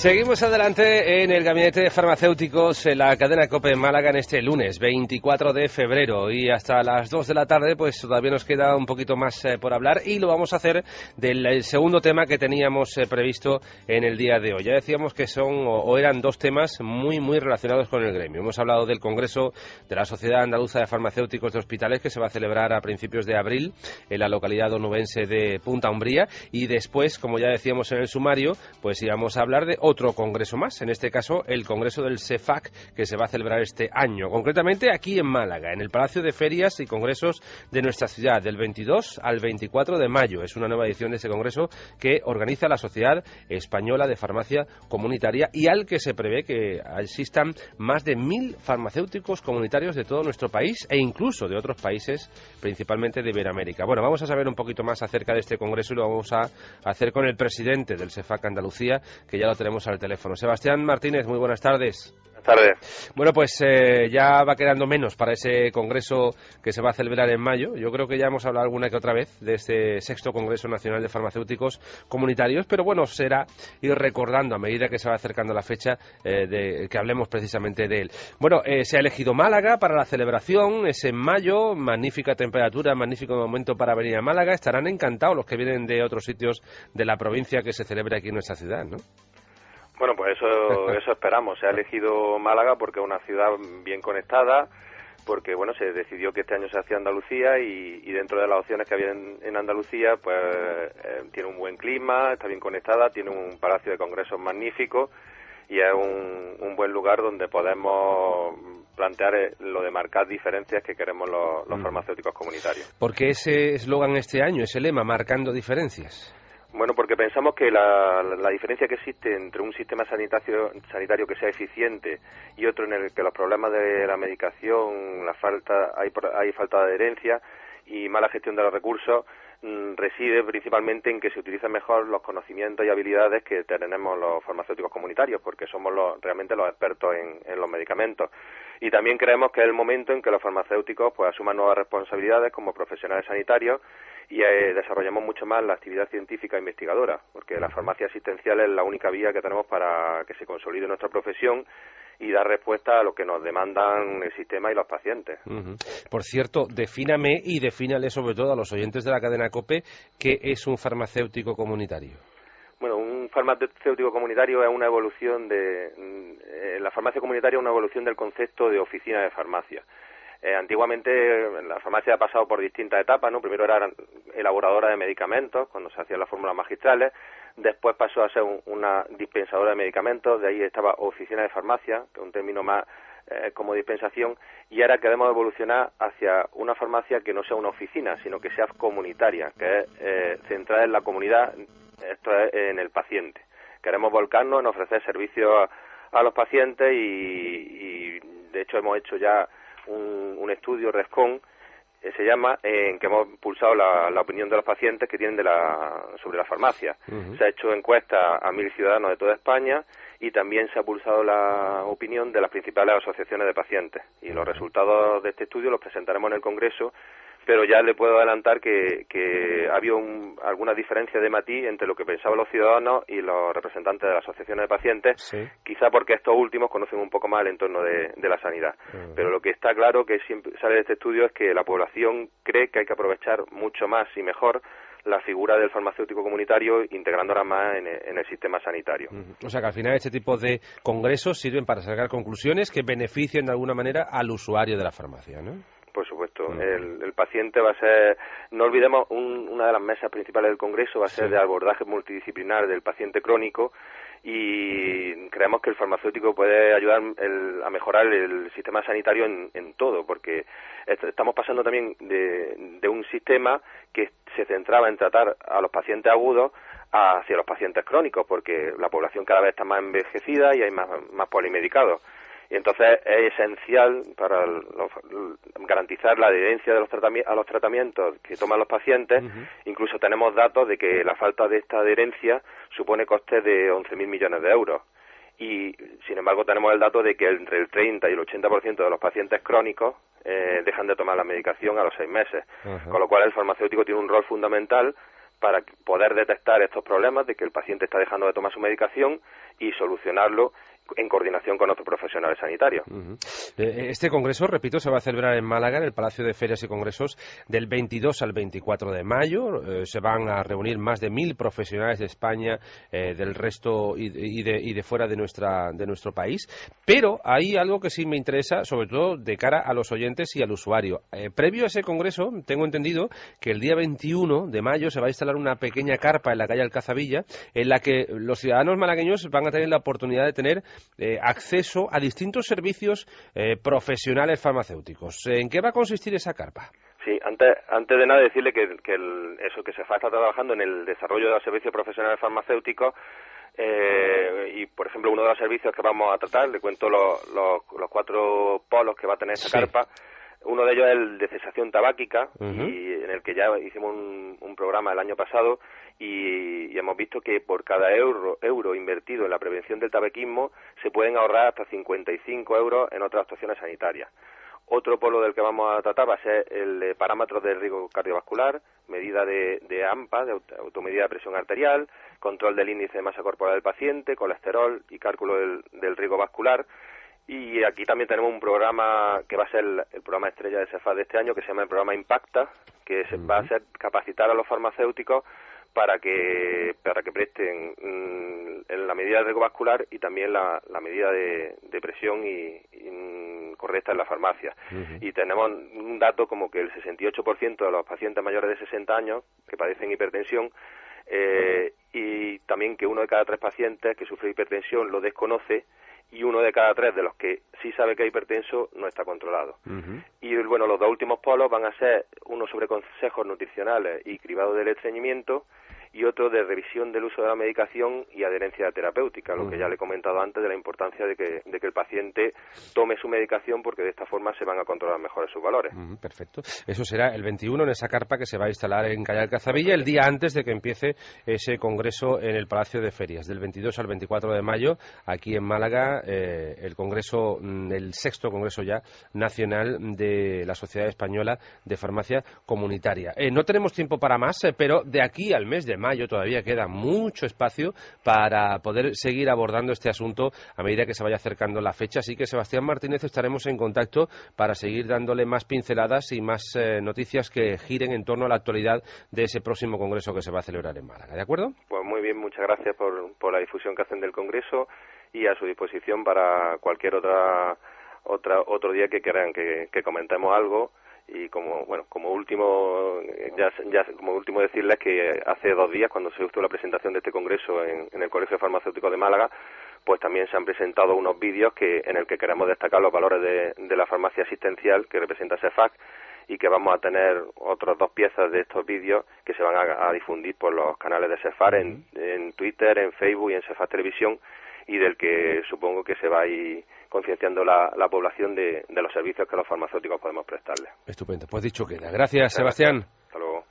Seguimos adelante en el gabinete de farmacéuticos en la cadena COPE en Málaga en este lunes 24 de febrero y hasta las 2 de la tarde pues todavía nos queda un poquito más por hablar y lo vamos a hacer del segundo tema que teníamos previsto en el día de hoy. Ya decíamos que son o eran dos temas muy relacionados con el gremio. Hemos hablado del Congreso de la Sociedad Andaluza de Farmacéuticos de Hospitales que se va a celebrar a principios de abril en la localidad onubense de Punta Umbría y después, como ya decíamos en el sumario, pues íbamos a hablar de otro congreso más, en este caso el congreso del CEFAC que se va a celebrar este año, concretamente aquí en Málaga, en el Palacio de Ferias y Congresos de nuestra ciudad, del 22 al 24 de mayo. Es una nueva edición de ese congreso que organiza la Sociedad Española de Farmacia Comunitaria y al que se prevé que asistan más de 1000 farmacéuticos comunitarios de todo nuestro país e incluso de otros países, principalmente de Iberoamérica. Bueno, vamos a saber un poquito más acerca de este congreso y lo vamos a hacer con el presidente del CEFAC Andalucía, que ya lo tenemos al teléfono. Sebastián Martínez, muy buenas tardes. Buenas tardes. Bueno, pues ya va quedando menos para ese congreso que se va a celebrar en mayo. Yo creo que ya hemos hablado alguna que otra vez de este sexto Congreso Nacional de Farmacéuticos Comunitarios, pero bueno, será ir recordando a medida que se va acercando la fecha de que hablemos precisamente de él. Bueno, se ha elegido Málaga para la celebración, es en mayo, magnífica temperatura, magnífico momento para venir a Málaga. Estarán encantados los que vienen de otros sitios de la provincia que se celebra aquí en nuestra ciudad, ¿no? Bueno, pues eso esperamos. Se ha elegido Málaga porque es una ciudad bien conectada, porque bueno, se decidió que este año se hacía Andalucía y dentro de las opciones que había en Andalucía, pues tiene un buen clima, está bien conectada, tiene un palacio de congresos magnífico y es un buen lugar donde podemos plantear lo de marcar diferencias que queremos los farmacéuticos comunitarios. ¿Por qué ese eslogan este año, ese lema, marcando diferencias? Bueno, porque pensamos que la diferencia que existe entre un sistema sanitario que sea eficiente y otro en el que los problemas de la medicación, hay falta de adherencia y mala gestión de los recursos, reside principalmente en que se utilizan mejor los conocimientos y habilidades que tenemos los farmacéuticos comunitarios, porque somos realmente los expertos en los medicamentos. Y también creemos que es el momento en que los farmacéuticos pues asuman nuevas responsabilidades como profesionales sanitarios y desarrollamos mucho más la actividad científica e investigadora, porque la farmacia asistencial es la única vía que tenemos para que se consolide nuestra profesión y dar respuesta a lo que nos demandan el sistema y los pacientes. Por cierto, defíname y defínale sobre todo a los oyentes de la cadena COPE qué es un farmacéutico comunitario. Bueno, un farmacéutico comunitario es una evolución la farmacia comunitaria es una evolución del concepto de oficina de farmacia. Antiguamente la farmacia ha pasado por distintas etapas, ¿no? Primero era elaboradora de medicamentos, cuando se hacían las fórmulas magistrales, después pasó a ser una dispensadora de medicamentos, de ahí estaba oficina de farmacia, que es un término más como dispensación, y ahora queremos evolucionar hacia una farmacia que no sea una oficina, sino que sea comunitaria, que es centrada en la comunidad, esto es en el paciente. Queremos volcarnos en ofrecer servicios a los pacientes y de hecho hemos hecho ya un estudio RESCON se llama, en que hemos pulsado la opinión de los pacientes que tienen sobre la farmacia. Se ha hecho encuesta a 1000 ciudadanos de toda España y también se ha pulsado la opinión de las principales asociaciones de pacientes. Y los resultados de este estudio los presentaremos en el Congreso, pero ya le puedo adelantar que ha habido alguna diferencia de matiz entre lo que pensaban los ciudadanos y los representantes de las asociaciones de pacientes, sí. Quizá porque estos últimos conocen un poco más el entorno de la sanidad. Pero lo que está claro que siempre sale de este estudio es que la población cree que hay que aprovechar mucho más y mejor la figura del farmacéutico comunitario integrándola más en el sistema sanitario. O sea que al final este tipo de congresos sirven para sacar conclusiones que beneficien de alguna manera al usuario de la farmacia, ¿no? Por supuesto, el paciente va a ser, no olvidemos, una de las mesas principales del Congreso va a ser de abordaje multidisciplinar del paciente crónico y creemos que el farmacéutico puede ayudar a mejorar el sistema sanitario en todo, porque estamos pasando también de un sistema que se centraba en tratar a los pacientes agudos hacia los pacientes crónicos, porque la población cada vez está más envejecida y hay más polimedicados. Y entonces es esencial para garantizar la adherencia de a los tratamientos que toman los pacientes. Incluso tenemos datos de que la falta de esta adherencia supone costes de 11.000 millones de euros. Y, sin embargo, tenemos el dato de que entre el 30 y el 80% de los pacientes crónicos dejan de tomar la medicación a los 6 meses. Con lo cual, el farmacéutico tiene un rol fundamental para poder detectar estos problemas de que el paciente está dejando de tomar su medicación y solucionarlo en coordinación con otros profesionales sanitarios. Este congreso, repito, se va a celebrar en Málaga, en el Palacio de Ferias y Congresos, del 22 al 24 de mayo. Se van a reunir más de 1000 profesionales de España, del resto y de fuera de nuestro país. Pero hay algo que sí me interesa, sobre todo de cara a los oyentes y al usuario. Previo a ese congreso, tengo entendido que el día 21 de mayo se va a instalar una pequeña carpa en la calle Alcazabilla, en la que los ciudadanos malagueños van a tener la oportunidad de tener acceso a distintos servicios profesionales farmacéuticos. ¿En qué va a consistir esa carpa? Sí, antes de nada decirle que SEFA está trabajando en el desarrollo de los servicios profesionales farmacéuticos y, por ejemplo, uno de los servicios que vamos a tratar, le cuento los 4 polos que va a tener esta carpa. Uno de ellos es el de cesación tabáquica, y en el que ya hicimos un programa el año pasado y hemos visto que por cada euro invertido en la prevención del tabaquismo se pueden ahorrar hasta 55 euros en otras actuaciones sanitarias. Otro polo del que vamos a tratar va a ser el de parámetros de riesgo cardiovascular, medida de AMPA, de automedida de presión arterial, control del índice de masa corporal del paciente, colesterol y cálculo del riesgo vascular. Y aquí también tenemos un programa que va a ser el programa estrella de SEFA de este año, que se llama el programa Impacta, que va a ser capacitar a los farmacéuticos para que presten en la medida de riesgo vascular y también la medida de presión y correcta en la farmacia. Y tenemos un dato como que el 68% de los pacientes mayores de 60 años que padecen hipertensión, y también que 1 de cada 3 pacientes que sufre hipertensión lo desconoce, y 1 de cada 3 de los que sí sabe que es hipertenso no está controlado. Y bueno, los 2 últimos polos van a ser uno sobre consejos nutricionales y cribado del estreñimiento, y otro de revisión del uso de la medicación y adherencia terapéutica, lo que ya le he comentado antes de la importancia de que el paciente tome su medicación, porque de esta forma se van a controlar mejor sus valores. Perfecto. Eso será el 21 en esa carpa que se va a instalar en calle Alcazabilla, el día antes de que empiece ese congreso en el Palacio de Ferias, del 22 al 24 de mayo, aquí en Málaga, el congreso, el 6º congreso ya nacional de la Sociedad Española de Farmacia Comunitaria. No tenemos tiempo para más, pero de aquí al mes de mayo todavía queda mucho espacio para poder seguir abordando este asunto a medida que se vaya acercando la fecha. Así que, Sebastián Martínez, estaremos en contacto para seguir dándole más pinceladas y más noticias que giren en torno a la actualidad de ese próximo congreso que se va a celebrar en Málaga. ¿De acuerdo? Pues muy bien, muchas gracias por la difusión que hacen del congreso, y a su disposición para cualquier otro día que quieran que comentemos algo. Y como último decirles que hace 2 días, cuando se hizo la presentación de este congreso en el Colegio Farmacéutico de Málaga, pues también se han presentado unos vídeos en el que queremos destacar los valores de la farmacia asistencial que representa SEFAC, y que vamos a tener otras 2 piezas de estos vídeos que se van a difundir por los canales de SEFAR en Twitter, en Facebook y en SEFAR Televisión, y del que supongo que se va a ir concienciando la población de los servicios que los farmacéuticos podemos prestarle. Estupendo. Pues dicho queda. Gracias, Sebastián. Hasta luego.